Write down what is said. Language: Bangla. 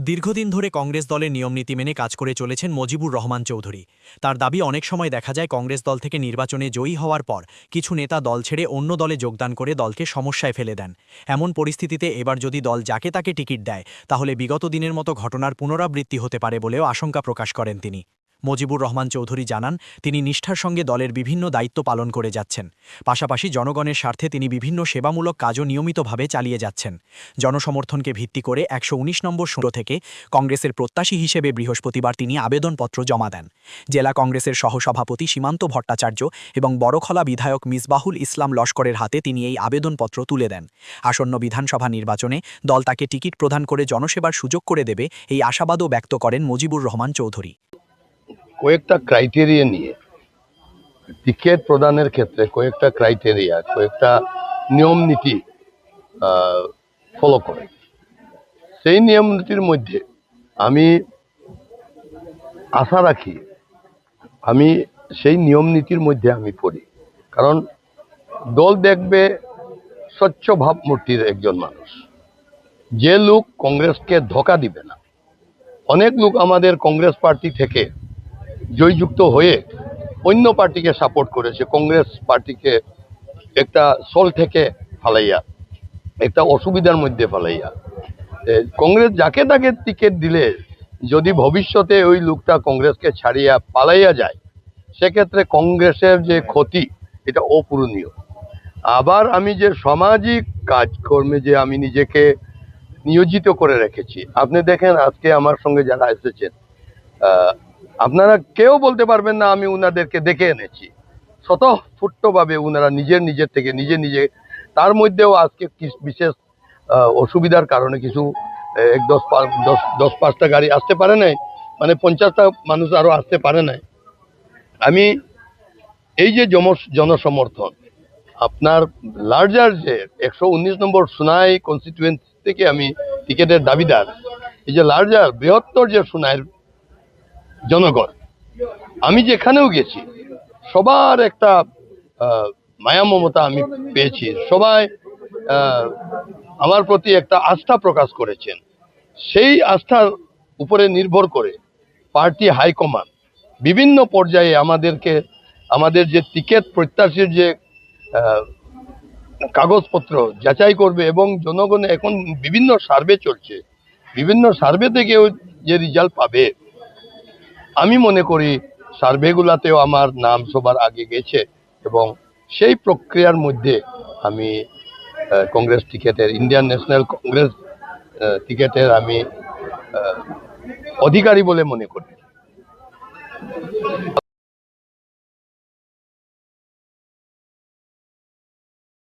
দীর্ঘদিন ধরে কংগ্রেস দলের নিয়মনীতি মেনে কাজ করে চলেছেন মজিবুর রহমান চৌধুরী। তার দাবি, অনেক সময় দেখা যায় কংগ্রেস দল থেকে নির্বাচনে জয়ী হওয়ার পর কিছু নেতা দল ছেড়ে অন্য দলে যোগদান করে দলকে সমস্যায় ফেলে দেন। এমন পরিস্থিতিতে এবার যদি দল যাকে তাকে টিকিট দেয়, তাহলে বিগত দিনের মতো ঘটনার পুনরাবৃত্তি হতে পারে বলেও আশঙ্কা প্রকাশ করেন তিনি। মজিবুর রহমান চৌধুরী জানান, তিনি নিষ্ঠার সঙ্গে দলের বিভিন্ন দায়িত্ব পালন করে যাচ্ছেন। পাশাপাশি জনগণের স্বার্থে তিনি বিভিন্ন সেবামূলক কাজও নিয়মিতভাবে চালিয়ে যাচ্ছেন। জনসমর্থনকে ভিত্তি করে ১১৯ নম্বর সূত্র থেকে কংগ্রেসের প্রত্যাশী হিসেবে বৃহস্পতিবার তিনি আবেদনপত্র জমা দেন। জেলা কংগ্রেসের সহসভাপতি সীমান্ত ভট্টাচার্য এবং বড়খলা বিধায়ক মিসবাহুল ইসলাম লস্করের হাতে তিনি এই আবেদনপত্র তুলে দেন। আসন্ন বিধানসভা নির্বাচনে দল তাকে টিকিট প্রদান করে জনসেবার সুযোগ করে দেবে, এই আশাবাদও ব্যক্ত করেন মজিবুর রহমান চৌধুরী। কয়েকটা ক্রাইটেরিয়া নিয়ে টিকিট প্রদানের ক্ষেত্রে কয়েকটা ক্রাইটেরিয়া, কয়েকটা নিয়ম নীতি ফলো করে। সেই নিয়ম নীতির মধ্যে আমি আশা রাখি, আমি সেই নিয়ম নীতির মধ্যে আমি পড়ি। কারণ দল দেখবে স্বচ্ছ ভাবমূর্তির একজন মানুষ, যে লোক কংগ্রেসকে ধোঁকা দিবে না। অনেক লোক আমাদের কংগ্রেস পার্টি থেকে জয়যুক্ত হয়ে অন্য পার্টিকে সাপোর্ট করেছে, কংগ্রেস পার্টিকে একটা সল থেকে ফালাইয়া, একটা অসুবিধার মধ্যে ফালাইয়া। কংগ্রেস যাকে তাকে টিকিট দিলে যদি ভবিষ্যতে ওই লোকটা কংগ্রেসকে ছাড়িয়া পালাইয়া যায়, সেক্ষেত্রে কংগ্রেসের যে ক্ষতি এটা অপূরণীয়। আবার আমি যে সামাজিক কাজকর্মে যে আমি নিজেকে নিয়োজিত করে রেখেছি, আপনি দেখেন আজকে আমার সঙ্গে যারা এসেছেন, আপনারা কেউ বলতে পারবেন না আমি উনাদেরকে দেখে এনেছি। স্বতঃস্ফূর্তভাবে উনারা নিজের থেকে নিজে, তার মধ্যেও আজকে বিশেষ অসুবিধার কারণে কিছু 10-5টা গাড়ি আসতে পারে নাই, মানে 50টা মানুষ আরো আসতে পারে নাই। আমি এই যে জনসমর্থন, আপনার লার্জার যে 119 নম্বর সোনাই কনস্টিটুয়েন্সি থেকে আমি টিকিটের দাবিদার, এই যে লার্জার বৃহত্তর যে সোনাইয়ের জনগণ, আমি যেখানেও গেছি সবার একটা মায়া মমতা আমি পেয়েছি। সবাই আমার প্রতি একটা আস্থা প্রকাশ করেছেন। সেই আস্থার উপরে নির্ভর করে পার্টি হাইকমান্ড বিভিন্ন পর্যায়ে আমাদের যে টিকিট প্রত্যাশীর যে কাগজপত্র যাচাই করবে, এবং জনগণে এখন বিভিন্ন সার্ভে চলছে, বিভিন্ন সার্ভে থেকেও যে রেজাল্ট পাবে, আমি মনে করি সার্ভেগুলাতেও আমার নাম সবার আগে গেছে, এবং সেই প্রক্রিয়ার মধ্যে আমি কংগ্রেস টিকিটের, ইন্ডিয়ান ন্যাশনাল কংগ্রেস টিকিটের আমি অধিকারী বলে মনে করি।